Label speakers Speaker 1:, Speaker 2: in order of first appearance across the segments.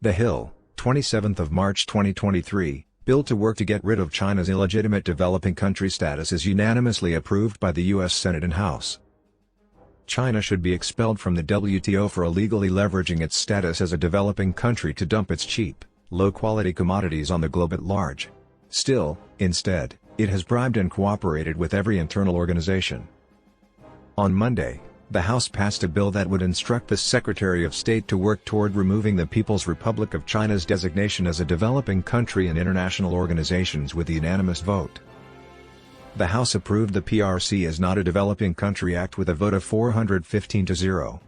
Speaker 1: The Hill, 27th of March 2023, bill to work to get rid of China's illegitimate developing country status is unanimously approved by the U.S. Senate and House. China should be expelled from the WTO for illegally leveraging its status as a developing country to dump its cheap, low-quality commodities on the globe at large. Still, instead, it has bribed and cooperated with every internal organization. On Monday, the House passed a bill that would instruct the Secretary of State to work toward removing the People's Republic of China's designation as a developing country in international organizations with a unanimous vote. The House approved the PRC Is Not a Developing Country Act with a vote of 415-0.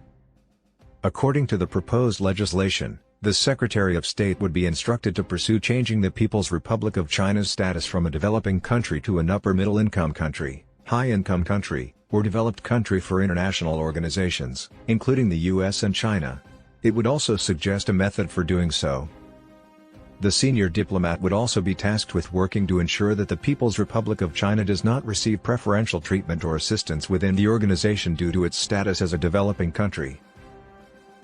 Speaker 1: According to the proposed legislation, the Secretary of State would be instructed to pursue changing the People's Republic of China's status from a developing country to an upper-middle-income country, high-income country, or developed country for international organizations, including the US and China. It would also suggest a method for doing so. The senior diplomat would also be tasked with working to ensure that the People's Republic of China does not receive preferential treatment or assistance within the organization due to its status as a developing country.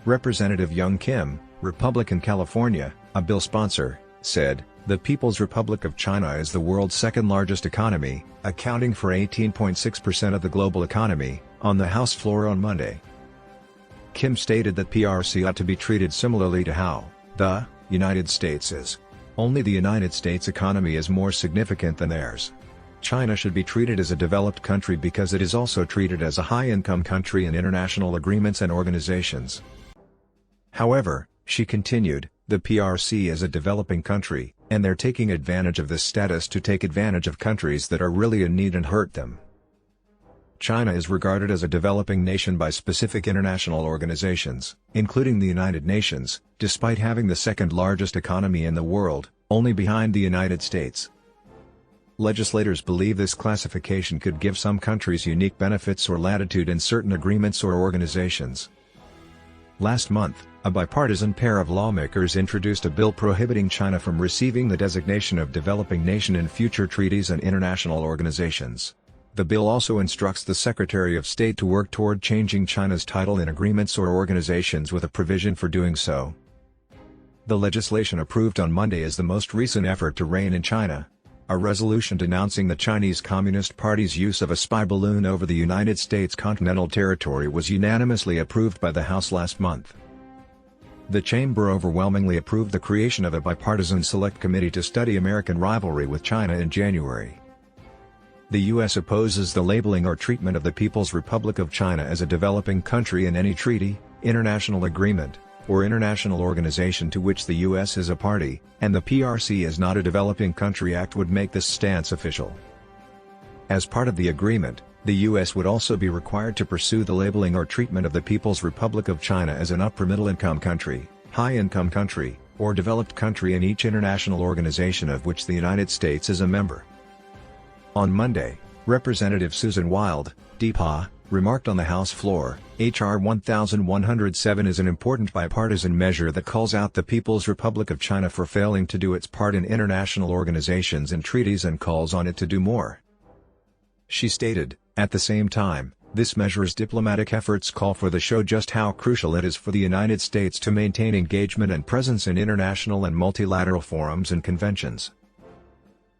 Speaker 1: Representative Young Kim, Republican California, a bill sponsor, said, "The People's Republic of China is the world's second-largest economy, accounting for 18.6% of the global economy," on the House floor on Monday. Kim stated that PRC ought to be treated similarly to how the United States is. Only the United States economy is more significant than theirs. China should be treated as a developed country because it is also treated as a high-income country in international agreements and organizations. However, she continued, the PRC is a developing country, and they're taking advantage of this status to take advantage of countries that are really in need and hurt them. China is regarded as a developing nation by specific international organizations, including the United Nations, despite having the second-largest economy in the world, only behind the United States. Legislators believe this classification could give some countries unique benefits or latitude in certain agreements or organizations. Last month, a bipartisan pair of lawmakers introduced a bill prohibiting China from receiving the designation of developing nation in future treaties and international organizations. The bill also instructs the Secretary of State to work toward changing China's title in agreements or organizations with a provision for doing so. The legislation approved on Monday is the most recent effort to rein in China. A resolution denouncing the Chinese Communist Party's use of a spy balloon over the United States continental territory was unanimously approved by the House last month. The chamber overwhelmingly approved the creation of a bipartisan select committee to study American rivalry with China in January. The U.S. opposes the labeling or treatment of the People's Republic of China as a developing country in any treaty, international agreement, or international organization to which the U.S. is a party, and the PRC Is Not a Developing Country Act would make this stance official. As part of the agreement, the U.S. would also be required to pursue the labeling or treatment of the People's Republic of China as an upper-middle-income country, high-income country, or developed country in each international organization of which the United States is a member. On Monday, Representative Susan Wild, DPA, remarked on the House floor, H.R. 1107 is an important bipartisan measure that calls out the People's Republic of China for failing to do its part in international organizations and treaties and calls on it to do more. She stated, at the same time, this measure's diplomatic efforts call for to show just how crucial it is for the United States to maintain engagement and presence in international and multilateral forums and conventions.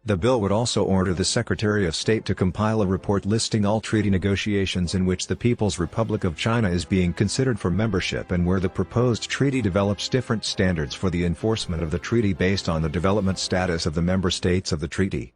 Speaker 1: The bill would also order the Secretary of State to compile a report listing all treaty negotiations in which the People's Republic of China is being considered for membership and where the proposed treaty develops different standards for the enforcement of the treaty based on the development status of the member states of the treaty.